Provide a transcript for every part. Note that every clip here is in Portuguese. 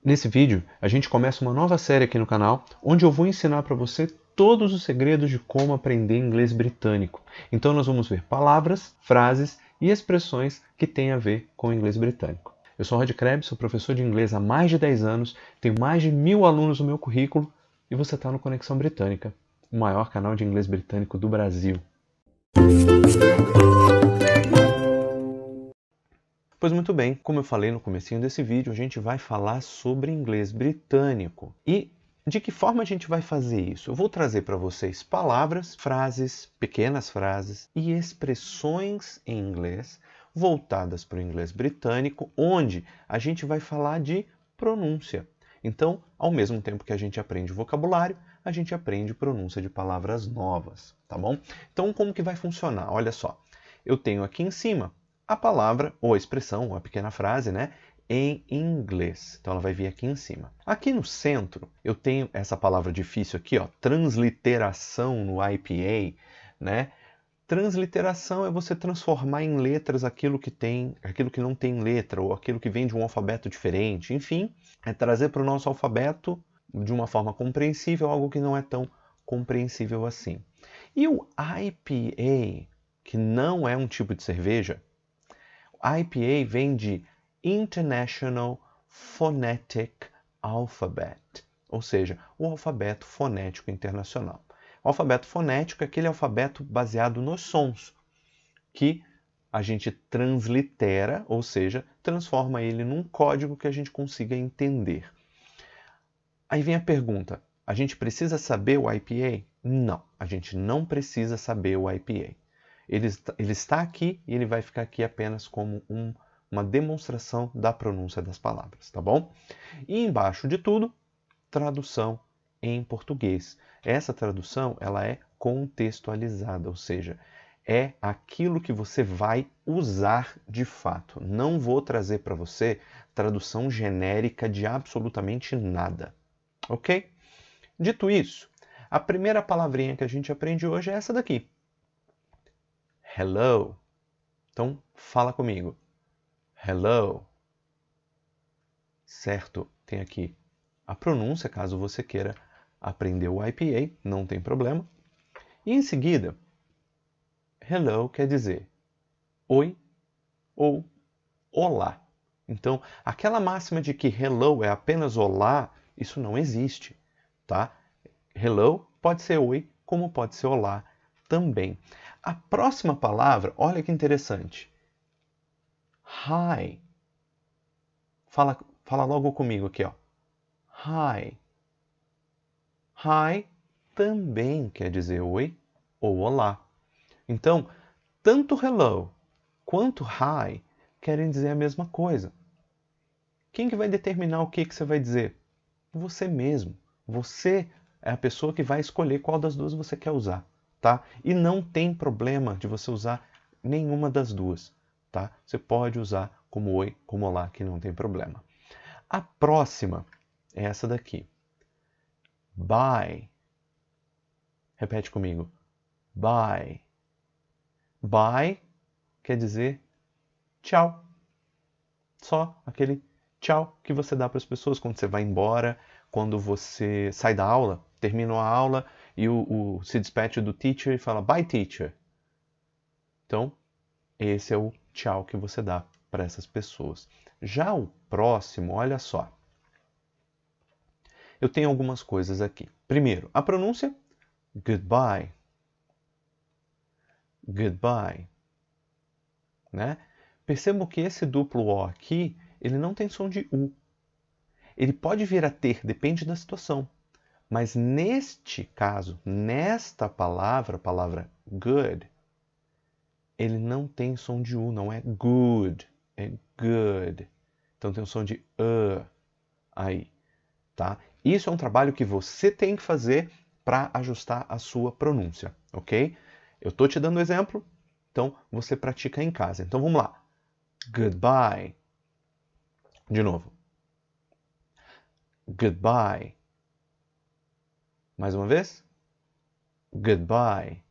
Nesse vídeo, a gente começa uma nova série aqui no canal, onde eu vou ensinar para você todos os segredos de como aprender inglês britânico. Então nós vamos ver palavras, frases e expressões que têm a ver com o inglês britânico. Eu sou Rod Krebs, sou professor de inglês há mais de 10 anos, tenho mais de 1000 alunos no meu currículo e você está no Conexão Britânica, o maior canal de inglês britânico do Brasil. Pois muito bem, como eu falei no comecinho desse vídeo, a gente vai falar sobre inglês britânico. E de que forma a gente vai fazer isso? Eu vou trazer para vocês palavras, frases, pequenas frases e expressões em inglês voltadas para o inglês britânico, onde a gente vai falar de pronúncia. Então, ao mesmo tempo que a gente aprende vocabulário, a gente aprende pronúncia de palavras novas, tá bom? Então, como que vai funcionar? Olha só, eu tenho aqui em cima a palavra, ou a expressão, ou a pequena frase, né, em inglês. Então ela vai vir aqui em cima. Aqui no centro, eu tenho essa palavra difícil aqui, ó, transliteração no IPA, né? Transliteração é você transformar em letras aquilo que não tem letra, ou aquilo que vem de um alfabeto diferente. Enfim, é trazer para o nosso alfabeto de uma forma compreensível algo que não é tão compreensível assim. E o IPA, que não é um tipo de cerveja, IPA vem de International Phonetic Alphabet, ou seja, o alfabeto fonético internacional. O alfabeto fonético é aquele alfabeto baseado nos sons, que a gente translitera, ou seja, transforma ele num código que a gente consiga entender. Aí vem a pergunta, a gente precisa saber o IPA? Não, a gente não precisa saber o IPA. Ele está aqui e ele vai ficar aqui apenas como uma demonstração da pronúncia das palavras, tá bom? E embaixo de tudo, tradução em português. Essa tradução ela é contextualizada, ou seja, é aquilo que você vai usar de fato. Não vou trazer para você tradução genérica de absolutamente nada, ok? Dito isso, a primeira palavrinha que a gente aprende hoje é essa daqui. Hello. Então, fala comigo. Hello. Certo, tem aqui a pronúncia, caso você queira aprender o IPA, não tem problema. E em seguida, hello quer dizer oi ou olá. Então, aquela máxima de que hello é apenas olá, isso não existe, tá? Hello pode ser oi, como pode ser olá também. A próxima palavra, olha que interessante. Hi. Fala logo comigo aqui, ó. Hi. Hi também quer dizer oi ou olá. Então, tanto hello quanto hi querem dizer a mesma coisa. Quem que vai determinar o que você vai dizer? Você mesmo. Você é a pessoa que vai escolher qual das duas você quer usar, tá? E não tem problema de você usar nenhuma das duas, tá? Você pode usar como oi, como olá, que não tem problema. A próxima é essa daqui. Bye. Repete comigo. Bye. Bye quer dizer tchau. Só aquele tchau que você dá para as pessoas quando você vai embora, quando você sai da aula, termina a aula e se despede do teacher e fala bye teacher. Então, esse é o tchau que você dá para essas pessoas. Já o próximo, olha só. Eu tenho algumas coisas aqui. Primeiro, a pronúncia goodbye. Goodbye. Né? Percebam que esse duplo O aqui, ele não tem som de U. Ele pode vir a ter, depende da situação. Mas neste caso, nesta palavra, a palavra good, ele não tem som de U, não é good, é good. Então tem o som de aí, tá? Isso é um trabalho que você tem que fazer para ajustar a sua pronúncia, ok? Eu estou te dando exemplo, então você pratica em casa. Então vamos lá. Goodbye. De novo. Goodbye. Mais uma vez. Goodbye.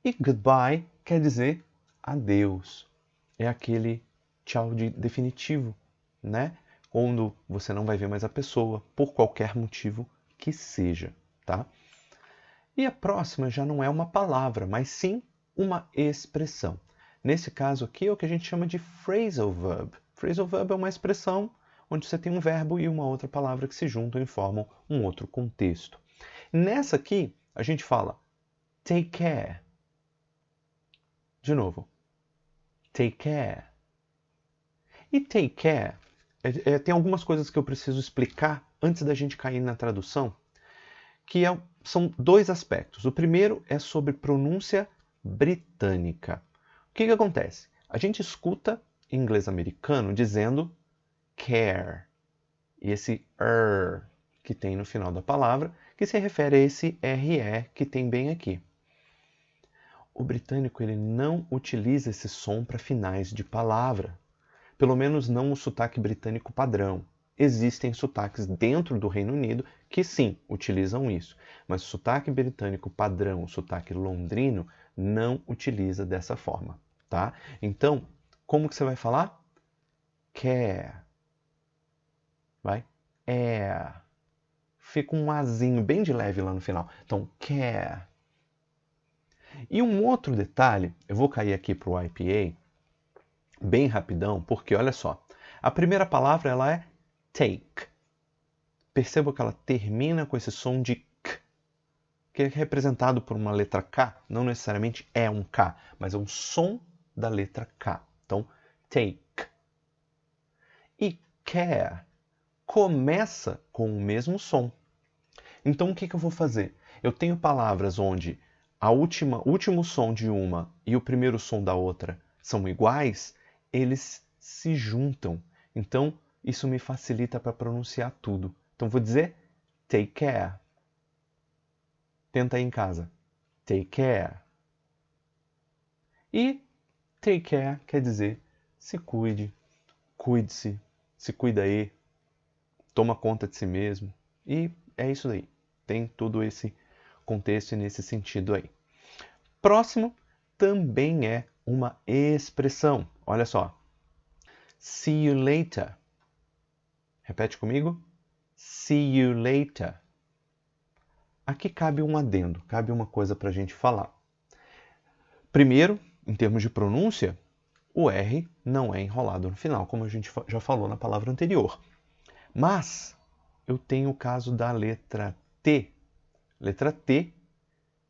E goodbye quer dizer adeus. É aquele tchau definitivo, né? ou você não vai ver mais a pessoa, por qualquer motivo que seja, tá? E a próxima já não é uma palavra, mas sim uma expressão. Nesse caso aqui é o que a gente chama de phrasal verb. Phrasal verb é uma expressão onde você tem um verbo e uma outra palavra que se juntam e formam um outro contexto. Nessa aqui, a gente fala take care. De novo, take care. E take care, tem algumas coisas que eu preciso explicar antes da gente cair na tradução, que são dois aspectos. O primeiro é sobre pronúncia britânica. O que acontece? A gente escuta em inglês americano dizendo care. E esse que tem no final da palavra, que se refere a esse RE que tem bem aqui. O britânico ele não utiliza esse som para finais de palavra. Pelo menos não o sotaque britânico padrão. Existem sotaques dentro do Reino Unido que sim, utilizam isso. Mas o sotaque britânico padrão, o sotaque londrino, não utiliza dessa forma, tá? Então, como que você vai falar? Care. Vai? Fica um azinho bem de leve lá no final. Então, care. E um outro detalhe, eu vou cair aqui para o IPA, bem rapidão, porque olha só, a primeira palavra ela é take. Perceba que ela termina com esse som de k, que é representado por uma letra K, não necessariamente é um K, mas é um som da letra K. Então, take. E care começa com o mesmo som. Então, o que eu vou fazer? Eu tenho palavras onde o último som de uma e o primeiro som da outra são iguais, eles se juntam. Então, isso me facilita para pronunciar tudo. Então, vou dizer take care. Tenta aí em casa. Take care. E take care quer dizer se cuide, cuide-se, se cuida aí, toma conta de si mesmo. E é isso aí. Tem todo esse contexto e nesse sentido aí. Próximo também é uma expressão. Olha só. See you later. Repete comigo. See you later. Aqui cabe um adendo, cabe uma coisa para a gente falar. Primeiro, em termos de pronúncia, o R não é enrolado no final, como a gente já falou na palavra anterior. Mas eu tenho o caso da letra T. Letra T,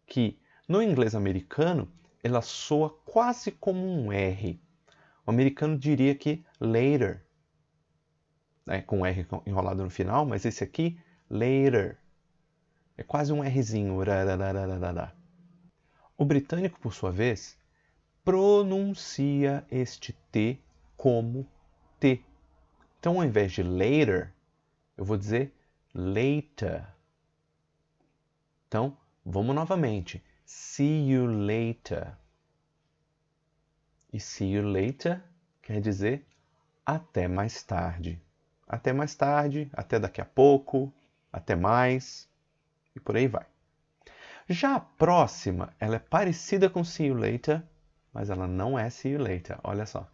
que no inglês americano, ela soa quase como um R. O americano diria que later, né, com R enrolado no final, mas esse aqui, later. É quase um Rzinho. O britânico, por sua vez, pronuncia este T como T. Então, ao invés de later, eu vou dizer later. Então, vamos novamente. See you later. E see you later quer dizer até mais tarde. Até mais tarde, até daqui a pouco, até mais, e por aí vai. Já a próxima, ela é parecida com see you later, mas ela não é see you later. Olha só.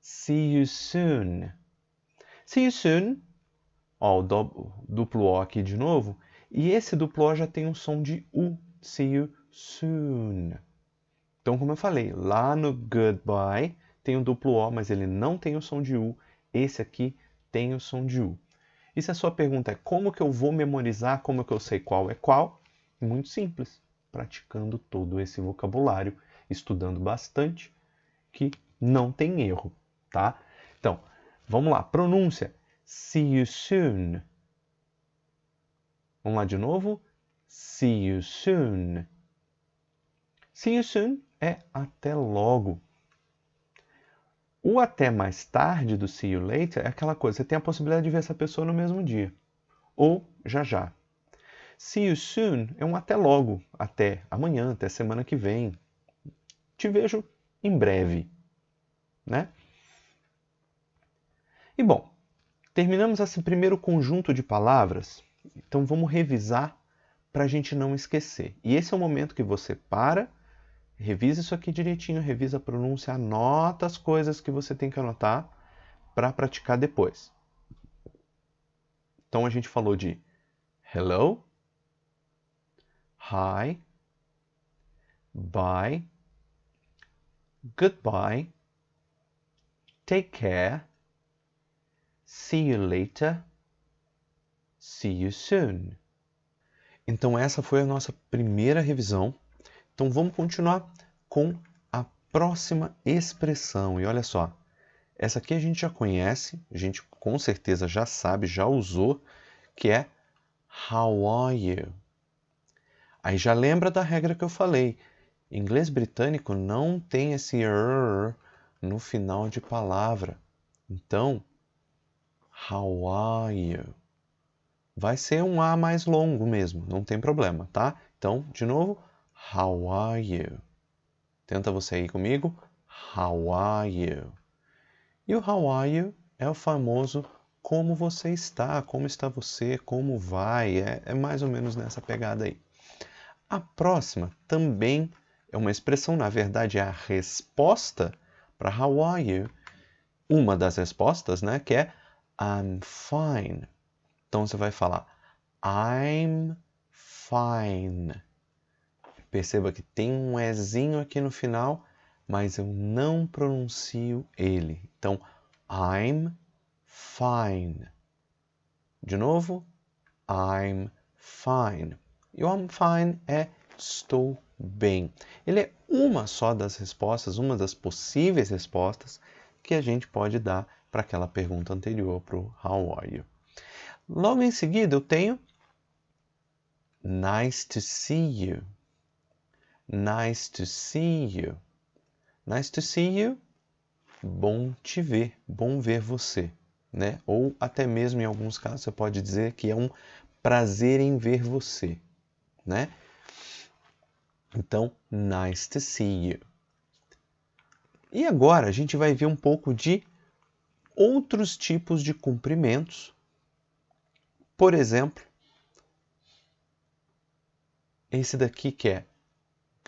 See you soon. See you soon. Ó, o duplo O aqui de novo. E esse duplo O já tem um som de U. See you soon. Então, como eu falei, lá no goodbye tem um duplo O, mas ele não tem o som de U. Esse aqui tem o som de U. E se a sua pergunta é como que eu vou memorizar, como que eu sei qual é qual? Muito simples, praticando todo esse vocabulário, estudando bastante, que não tem erro, tá? Então, vamos lá, pronúncia. See you soon. Vamos lá de novo. See you soon. See you soon é até logo. O até mais tarde do see you later é aquela coisa, você tem a possibilidade de ver essa pessoa no mesmo dia. Ou já já. See you soon é um até logo, até amanhã, até semana que vem. Te vejo em breve, né? E bom, terminamos esse primeiro conjunto de palavras, então vamos revisar para a gente não esquecer. E esse é o momento que você para, revisa isso aqui direitinho, revisa a pronúncia, anota as coisas que você tem que anotar para praticar depois. Então a gente falou de hello, hi, bye, goodbye, take care, see you later, see you soon. Então essa foi a nossa primeira revisão. Então vamos continuar com a próxima expressão. E olha só, essa aqui a gente já conhece, a gente com certeza já sabe, já usou, que é how are you? Aí já lembra da regra que eu falei. Em inglês britânico não tem esse no final de palavra. Então, how are you? Vai ser um A mais longo mesmo, não tem problema, tá? Então, de novo, how are you? Tenta você aí comigo. How are you? E o how are you é o famoso como você está, como está você, como vai. É mais ou menos nessa pegada aí. A próxima também é uma expressão, na verdade é a resposta para how are you. Uma das respostas, né, que é I'm fine. Então você vai falar I'm fine. Perceba que tem um ezinho aqui no final, mas eu não pronuncio ele. Então, I'm fine. De novo, I'm fine. E o I'm fine é estou bem. Ele é uma só das respostas, uma das possíveis respostas que a gente pode dar para aquela pergunta anterior, para o how are you. Logo em seguida eu tenho nice to see you. Nice to see you. Nice to see you. Bom te ver, bom ver você, né? Ou até mesmo em alguns casos você pode dizer que é um prazer em ver você, né? Então, nice to see you. E agora a gente vai ver um pouco de outros tipos de cumprimentos. Por exemplo, esse daqui que é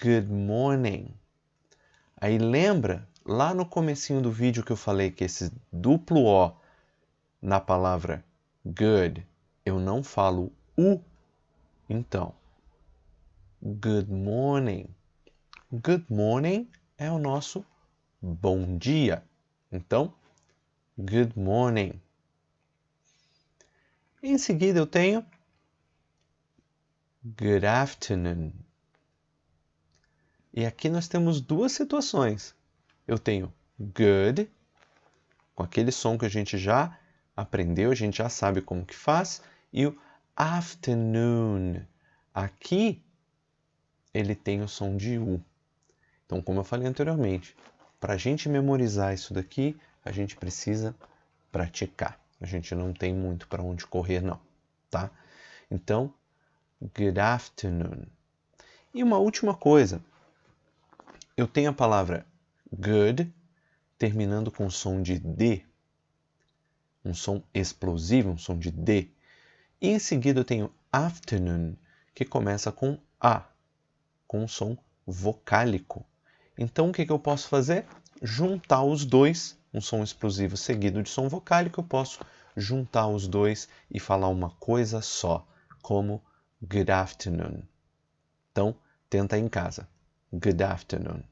good morning. Aí lembra, lá no comecinho do vídeo que eu falei que esse duplo O na palavra good, eu não falo U. Então, good morning. Good morning é o nosso bom dia. Então, good morning. Em seguida eu tenho good afternoon. E aqui nós temos duas situações. Eu tenho good, com aquele som que a gente já aprendeu, a gente já sabe como que faz, e o afternoon. Aqui ele tem o som de U. Então, como eu falei anteriormente, para a gente memorizar isso daqui, a gente precisa praticar. A gente não tem muito para onde correr, não, tá? Então, good afternoon. E uma última coisa, eu tenho a palavra good terminando com som de D, um som explosivo, um som de D. E em seguida eu tenho afternoon, que começa com A, com um som vocálico. Então o que eu posso fazer? Juntar os dois, um som explosivo seguido de som vocálico, eu posso juntar os dois e falar uma coisa só, como good afternoon. Então, tenta em casa. Good afternoon,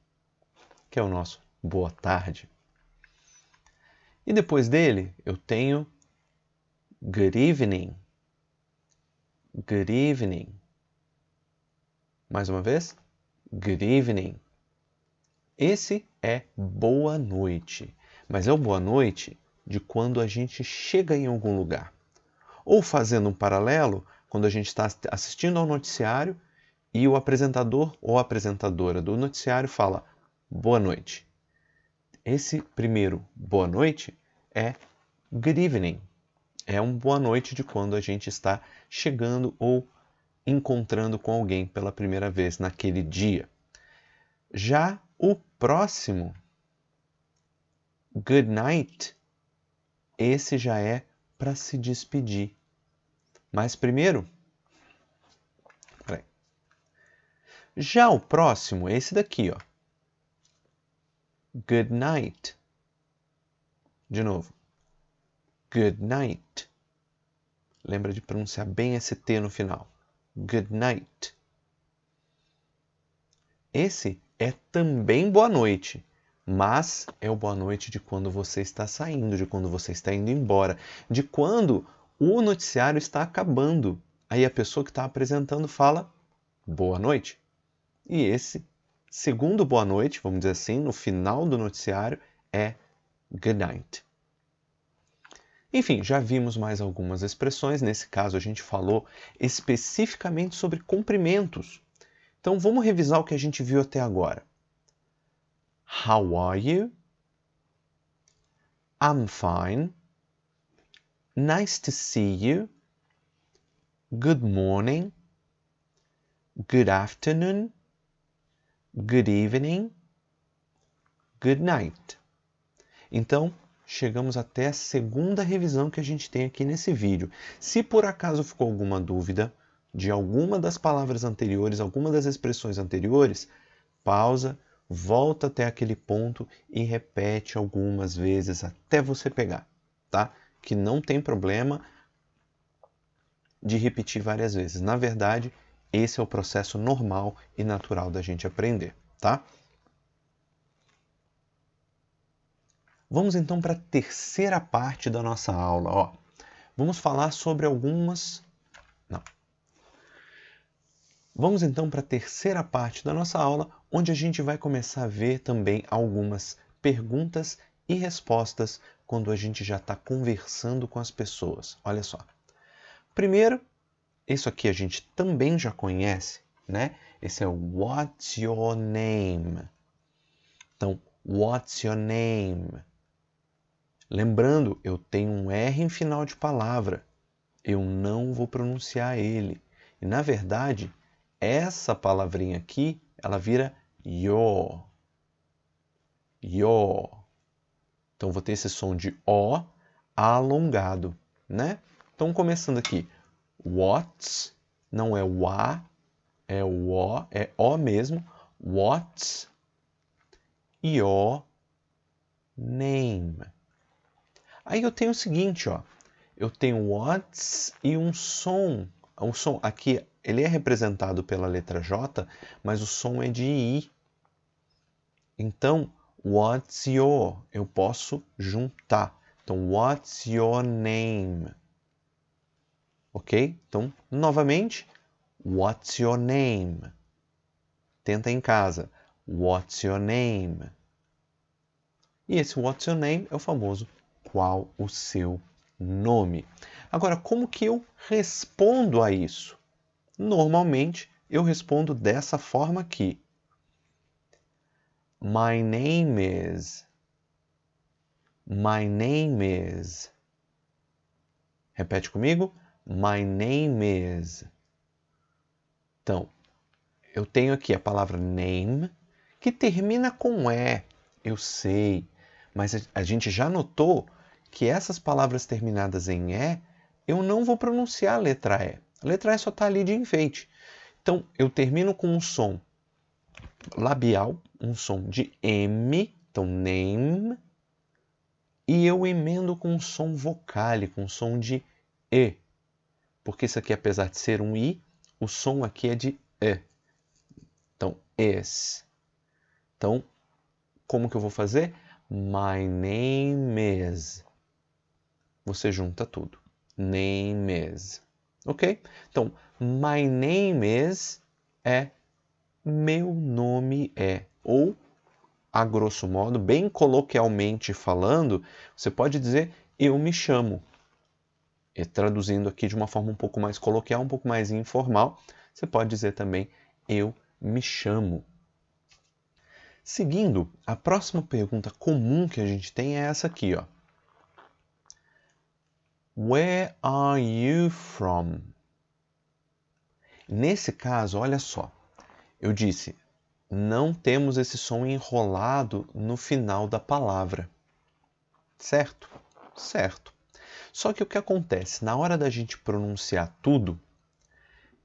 que é o nosso boa tarde. E depois dele, eu tenho good evening. Good evening. Mais uma vez, good evening. Esse é boa noite, mas é o boa noite de quando a gente chega em algum lugar. Ou fazendo um paralelo, quando a gente está assistindo ao noticiário e o apresentador ou apresentadora do noticiário fala boa noite. Esse primeiro boa noite é good evening. É um boa noite de quando a gente está chegando ou encontrando com alguém pela primeira vez naquele dia. Já o próximo, good night, esse já é para se despedir. Mas primeiro, já o próximo, esse daqui, ó. Good night. De novo. Good night. Lembra de pronunciar bem esse T no final. Good night. Esse é também boa noite, mas é o boa noite de quando você está saindo, de quando você está indo embora, de quando o noticiário está acabando. Aí a pessoa que está apresentando fala boa noite. E esse segundo boa noite, vamos dizer assim, no final do noticiário, é good night. Enfim, já vimos mais algumas expressões. Nesse caso, a gente falou especificamente sobre cumprimentos. Então, vamos revisar o que a gente viu até agora. How are you? I'm fine. Nice to see you. Good morning. Good afternoon. Good evening. Good night. Então, chegamos até a segunda revisão que a gente tem aqui nesse vídeo. Se por acaso ficou alguma dúvida de alguma das palavras anteriores, alguma das expressões anteriores, pausa, volta até aquele ponto e repete algumas vezes até você pegar, tá? Que não tem problema de repetir várias vezes. Na verdade, esse é o processo normal e natural da gente aprender, tá? Vamos então para a terceira parte da nossa aula. Ó, vamos falar sobre algumas... Não. Vamos então para a terceira parte da nossa aula, onde a gente vai começar a ver também algumas perguntas e respostas quando a gente já está conversando com as pessoas. Olha só. Primeiro, isso aqui a gente também já conhece, né? Esse é o What's your name? Então, What's your name? Lembrando, eu tenho um R em final de palavra. Eu não vou pronunciar ele. E, na verdade, essa palavrinha aqui, ela vira your. Your. Então, vou ter esse som de O alongado, né? Então, começando aqui. What's, não é o A, é o O, é O mesmo. What's your name? Aí eu tenho o seguinte, ó. Eu tenho what's e um som. O som aqui, ele é representado pela letra J, mas o som é de I. Então, what's your? Eu posso juntar. Então, what's your name? Ok? Então, novamente, what's your name? Tenta em casa. What's your name? E esse what's your name é o famoso qual o seu nome. Agora, como que eu respondo a isso? Normalmente, eu respondo dessa forma aqui. My name is. My name is. Repete comigo. My name is. Então, eu tenho aqui a palavra name, que termina com E. Eu sei, mas a gente já notou que essas palavras terminadas em E, eu não vou pronunciar a letra E. A letra E só está ali de enfeite. Então, eu termino com um som labial, um som de M, então name, e eu emendo com um som vocálico, um som de E. Porque isso aqui, apesar de ser um I, o som aqui é de E. Então, is. Então, como que eu vou fazer? My name is. Você junta tudo. Name is. Ok? Então, my name is é meu nome é. Ou, a grosso modo, bem coloquialmente falando, você pode dizer eu me chamo. E traduzindo aqui de uma forma um pouco mais coloquial, um pouco mais informal, você pode dizer também eu me chamo. Seguindo, a próxima pergunta comum que a gente tem é essa aqui, ó. Where are you from? Nesse caso, olha só, eu disse, não temos esse som enrolado no final da palavra. Certo? Certo. Só que o que acontece? Na hora da gente pronunciar tudo,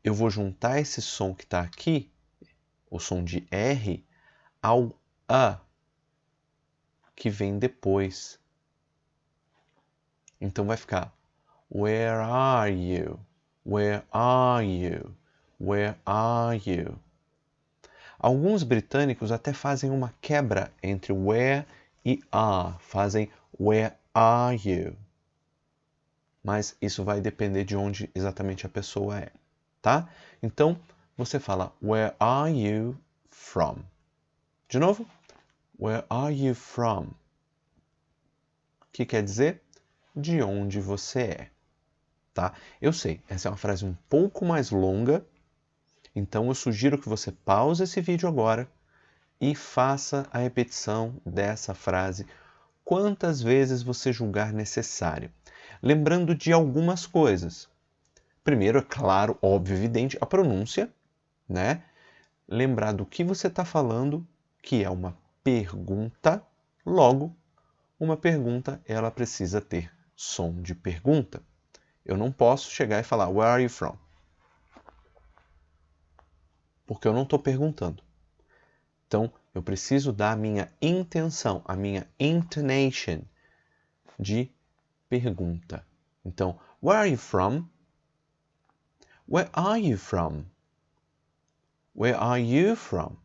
eu vou juntar esse som que está aqui, o som de R, ao A, que vem depois. Então vai ficar Where are you? Where are you? Where are you? Alguns britânicos até fazem uma quebra entre where e are. Fazem where are you? Mas isso vai depender de onde exatamente a pessoa é, tá? Então, você fala Where are you from? De novo, Where are you from? Que quer dizer de onde você é, tá? Eu sei, essa é uma frase um pouco mais longa, então eu sugiro que você pause esse vídeo agora e faça a repetição dessa frase quantas vezes você julgar necessário. Lembrando de algumas coisas. Primeiro, é claro, óbvio, evidente, a pronúncia, né? Lembrar do que você está falando, que é uma pergunta, logo, uma pergunta ela precisa ter som de pergunta. Eu não posso chegar e falar, Where are you from? Porque eu não estou perguntando. Então, eu preciso dar a minha intenção, a minha intonation de pergunta. Então, Where are you from? Where are you from? Where are you from?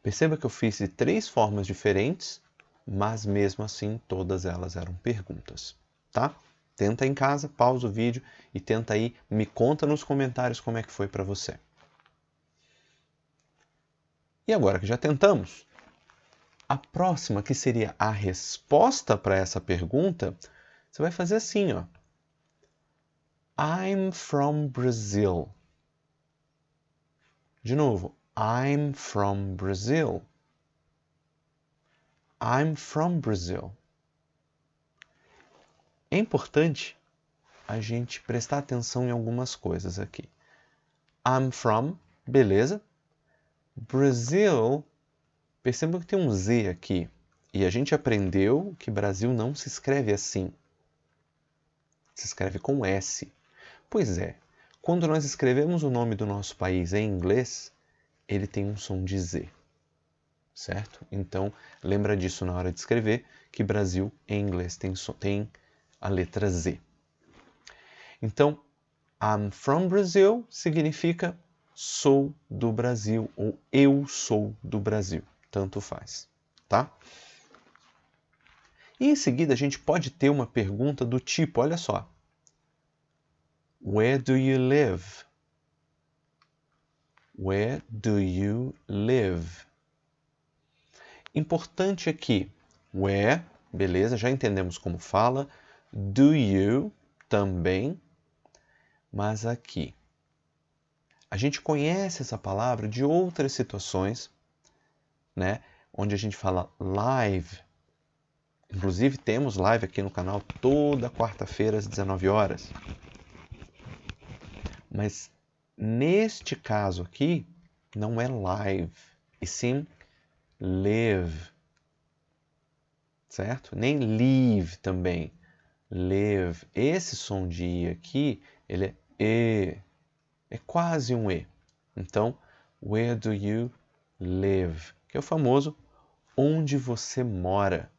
Perceba que eu fiz de 3 formas diferentes, mas mesmo assim todas elas eram perguntas, tá? Tenta em casa, pausa o vídeo e tenta aí, me conta nos comentários como é que foi para você. E agora que já tentamos, a próxima, que seria a resposta para essa pergunta, você vai fazer assim, ó. I'm from Brazil. De novo, I'm from Brazil. I'm from Brazil. É importante a gente prestar atenção em algumas coisas aqui. I'm from, beleza. Brazil, perceba que tem um Z aqui. E a gente aprendeu que Brasil não se escreve assim. Se escreve com S. Pois é, quando nós escrevemos o nome do nosso país em inglês, ele tem um som de Z. Certo? Então, lembra disso na hora de escrever, que Brasil em inglês tem a letra Z. Então, I'm from Brazil significa sou do Brasil ou eu sou do Brasil. Tanto faz, tá? E em seguida a gente pode ter uma pergunta do tipo, olha só. Where do you live? Where do you live? Importante aqui, where, beleza, já entendemos como fala. Do you, também. Mas aqui, a gente conhece essa palavra de outras situações, né? Onde a gente fala live. Inclusive, temos live aqui no canal toda quarta-feira às 19 horas. Mas neste caso aqui, não é live, e sim live. Certo? Nem live também. Live. Esse som de I aqui, ele é E. É quase um E. Então, where do you live? Que é o famoso onde você mora.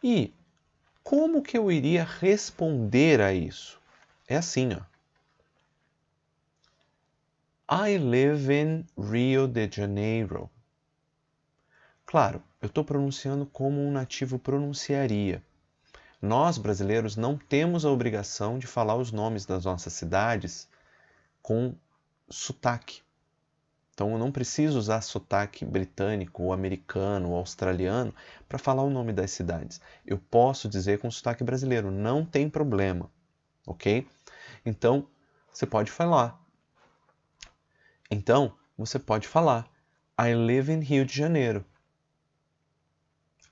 E como que eu iria responder a isso? É assim, ó. I live in Rio de Janeiro. Claro, eu estou pronunciando como um nativo pronunciaria. Nós, brasileiros, não temos a obrigação de falar os nomes das nossas cidades com sotaque. Então, eu não preciso usar sotaque britânico, ou americano, ou australiano para falar o nome das cidades. Eu posso dizer com sotaque brasileiro, não tem problema, ok? Então, você pode falar. I live in Rio de Janeiro.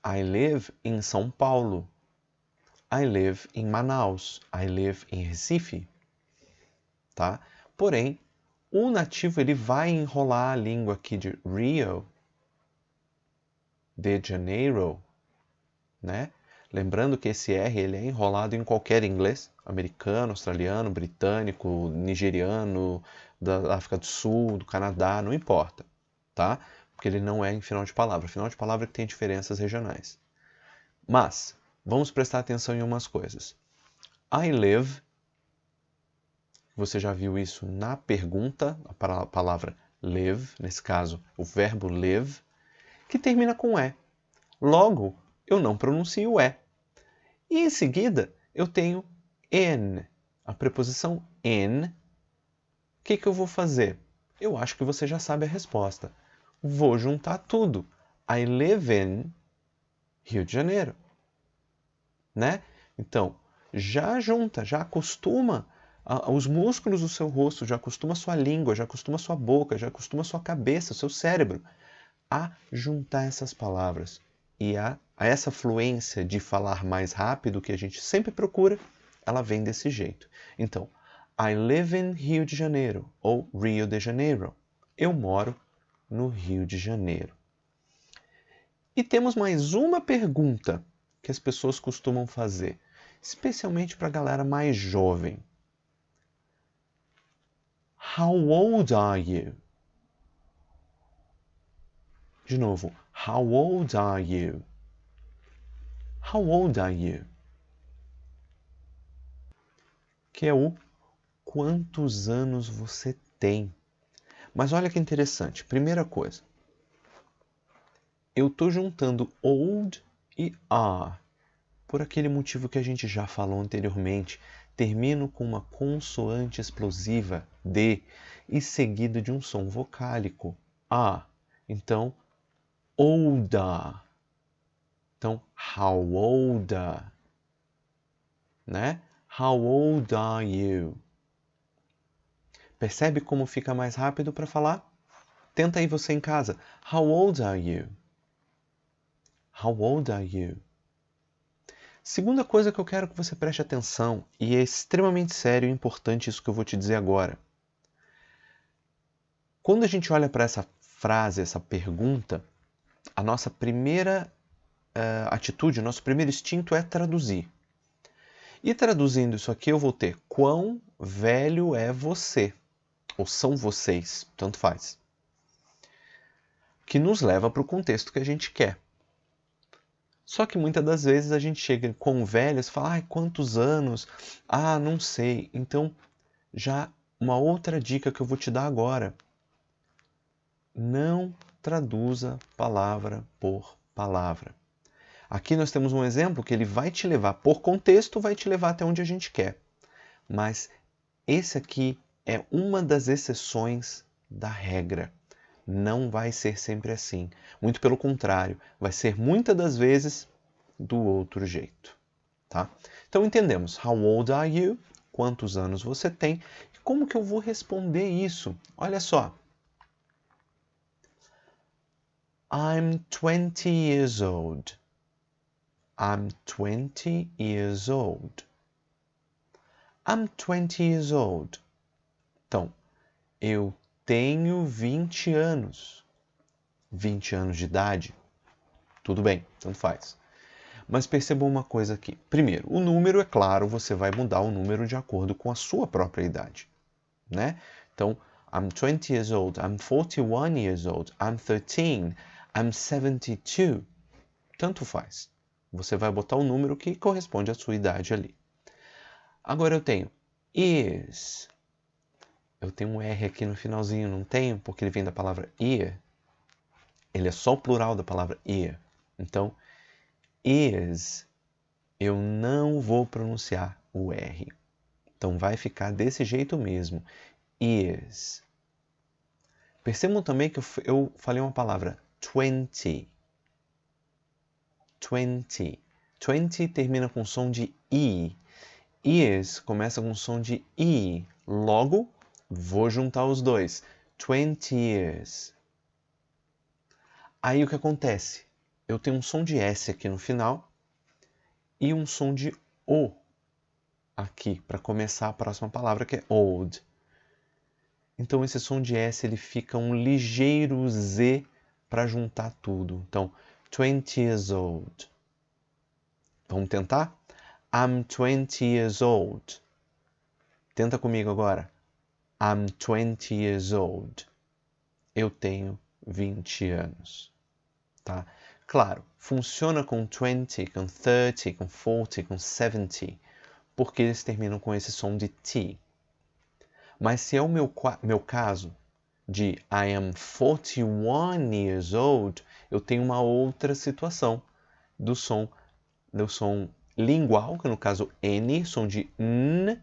I live em São Paulo. I live em Manaus. I live em Recife. Tá? Porém, o nativo ele vai enrolar a língua aqui de Rio de Janeiro, né? Lembrando que esse R ele é enrolado em qualquer inglês, americano, australiano, britânico, nigeriano, da África do Sul, do Canadá, não importa, tá? porque ele não é em final de palavra. Final de palavra que tem diferenças regionais. Mas, vamos prestar atenção em umas coisas. I live, você já viu isso na pergunta, a palavra live, nesse caso, o verbo live, que termina com E. Logo, eu não pronuncio E. E em seguida, eu tenho in, a preposição in. O que eu vou fazer? Eu acho que você já sabe a resposta. Vou juntar tudo. I live in Rio de Janeiro. Né? Então, já junta, já acostuma os músculos do seu rosto, já acostuma a sua língua, já acostuma a sua boca, já acostuma a sua cabeça, o seu cérebro a juntar essas palavras. E a essa fluência de falar mais rápido que a gente sempre procura, ela vem desse jeito. Então, I live in Rio de Janeiro, ou Rio de Janeiro. Eu moro no Rio de Janeiro. E temos mais uma pergunta que as pessoas costumam fazer, especialmente para a galera mais jovem. How old are you? De novo, how old are you? How old are you? Que é o quantos anos você tem. Mas olha que interessante. Primeira coisa, eu estou juntando old e are por aquele motivo que a gente já falou anteriormente. Termino com uma consoante explosiva D e seguido de um som vocálico A. Então, older. Então, how older, né? How old are you? Percebe como fica mais rápido para falar? Tenta aí você em casa. How old are you? How old are you? Segunda coisa que eu quero que você preste atenção, e é extremamente sério e importante isso que eu vou te dizer agora. Quando a gente olha para essa frase, essa pergunta, a nossa primeira atitude, o nosso primeiro instinto é traduzir. E traduzindo isso aqui, eu vou ter quão velho é você, ou são vocês, tanto faz. Que nos leva para o contexto que a gente quer. Só que muitas das vezes a gente chega com velhos e fala, quantos anos? Ah, não sei. Então, já uma outra dica que eu vou te dar agora. Não traduza palavra por palavra. Aqui nós temos um exemplo que ele vai te levar, por contexto, vai te levar até onde a gente quer. Mas esse aqui é uma das exceções da regra. Não vai ser sempre assim. Muito pelo contrário, vai ser muitas das vezes do outro jeito. Tá? Então entendemos. How old are you? Quantos anos você tem? E como que eu vou responder isso? Olha só. I'm 20 years old. I'm 20 years old. I'm 20 years old. Então, eu tenho 20 anos. 20 anos de idade? Tudo bem, tanto faz. Mas perceba uma coisa aqui. Primeiro, o número, é claro, você vai mudar o número de acordo com a sua própria idade. Né? Então, I'm 20 years old, I'm 41 years old, I'm 13, I'm 72. Tanto faz. Você vai botar o número que corresponde à sua idade ali. Agora eu tenho is. Eu tenho um R aqui no finalzinho, não tenho? Porque ele vem da palavra ear. Ele é só o plural da palavra ear. Então, is, eu não vou pronunciar o R. Então, vai ficar desse jeito mesmo. Is. Percebam também que eu falei uma palavra 20. 20. 20 termina com som de I. Is começa com som de I. Logo, vou juntar os dois. 20 years. Aí o que acontece? Eu tenho um som de S aqui no final e um som de O aqui para começar a próxima palavra, que é old. Então esse som de S ele fica um ligeiro Z para juntar tudo. Então, 20 years old. Vamos tentar? I'm 20 years old. Tenta comigo agora. I'm 20 years old. Eu tenho 20 anos. Tá? Claro, funciona com 20, com 30, com 40, com 70, porque eles terminam com esse som de T. Mas se é o meu caso de I am 41 years old, eu tenho uma outra situação do som lingual, que no caso N, som de N,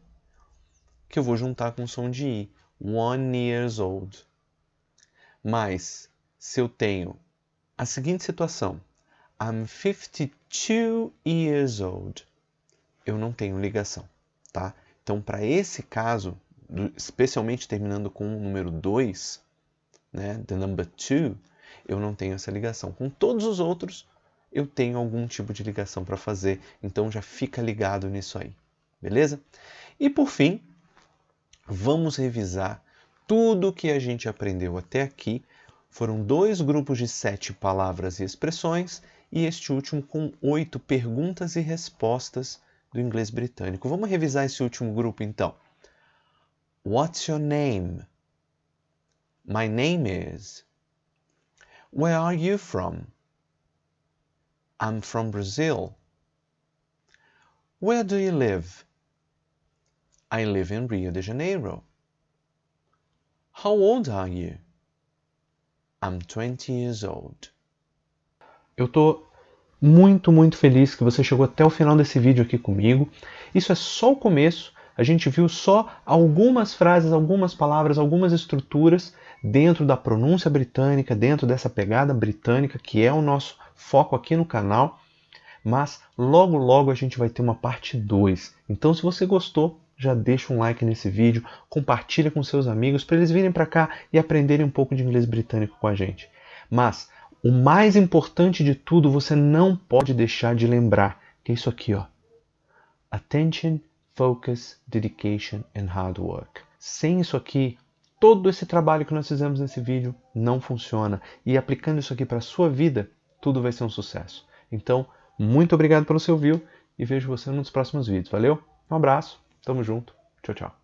que eu vou juntar com o som de I, 1 years old. Mas se eu tenho a seguinte situação, I'm 52 years old, eu não tenho ligação, tá? Então, para esse caso, especialmente terminando com o número 2, né, the number 2, eu não tenho essa ligação. Com todos os outros, eu tenho algum tipo de ligação para fazer, então já fica ligado nisso aí, beleza? E por fim, vamos revisar tudo que a gente aprendeu até aqui. Foram 2 grupos de 7 palavras e expressões e este último com 8 perguntas e respostas do inglês britânico. Vamos revisar esse último grupo então. What's your name? My name is. Where are you from? I'm from Brazil. Where do you live? I live in Rio de Janeiro. How old are you? I'm 20 years old. Eu tô muito feliz que você chegou até o final desse vídeo aqui comigo. Isso é só o começo. A gente viu só algumas frases, algumas palavras, algumas estruturas dentro da pronúncia britânica, dentro dessa pegada britânica, que é o nosso foco aqui no canal. Mas logo a gente vai ter uma parte 2. Então, se você gostou, já deixa um like nesse vídeo, compartilha com seus amigos para eles virem para cá e aprenderem um pouco de inglês britânico com a gente. Mas o mais importante de tudo, você não pode deixar de lembrar, que é isso aqui, ó. Attention, focus, dedication and hard work. Sem isso aqui, todo esse trabalho que nós fizemos nesse vídeo não funciona. E aplicando isso aqui para a sua vida, tudo vai ser um sucesso. Então, muito obrigado pelo seu view e vejo você nos próximos vídeos. Valeu? Um abraço, tamo junto, tchau, tchau.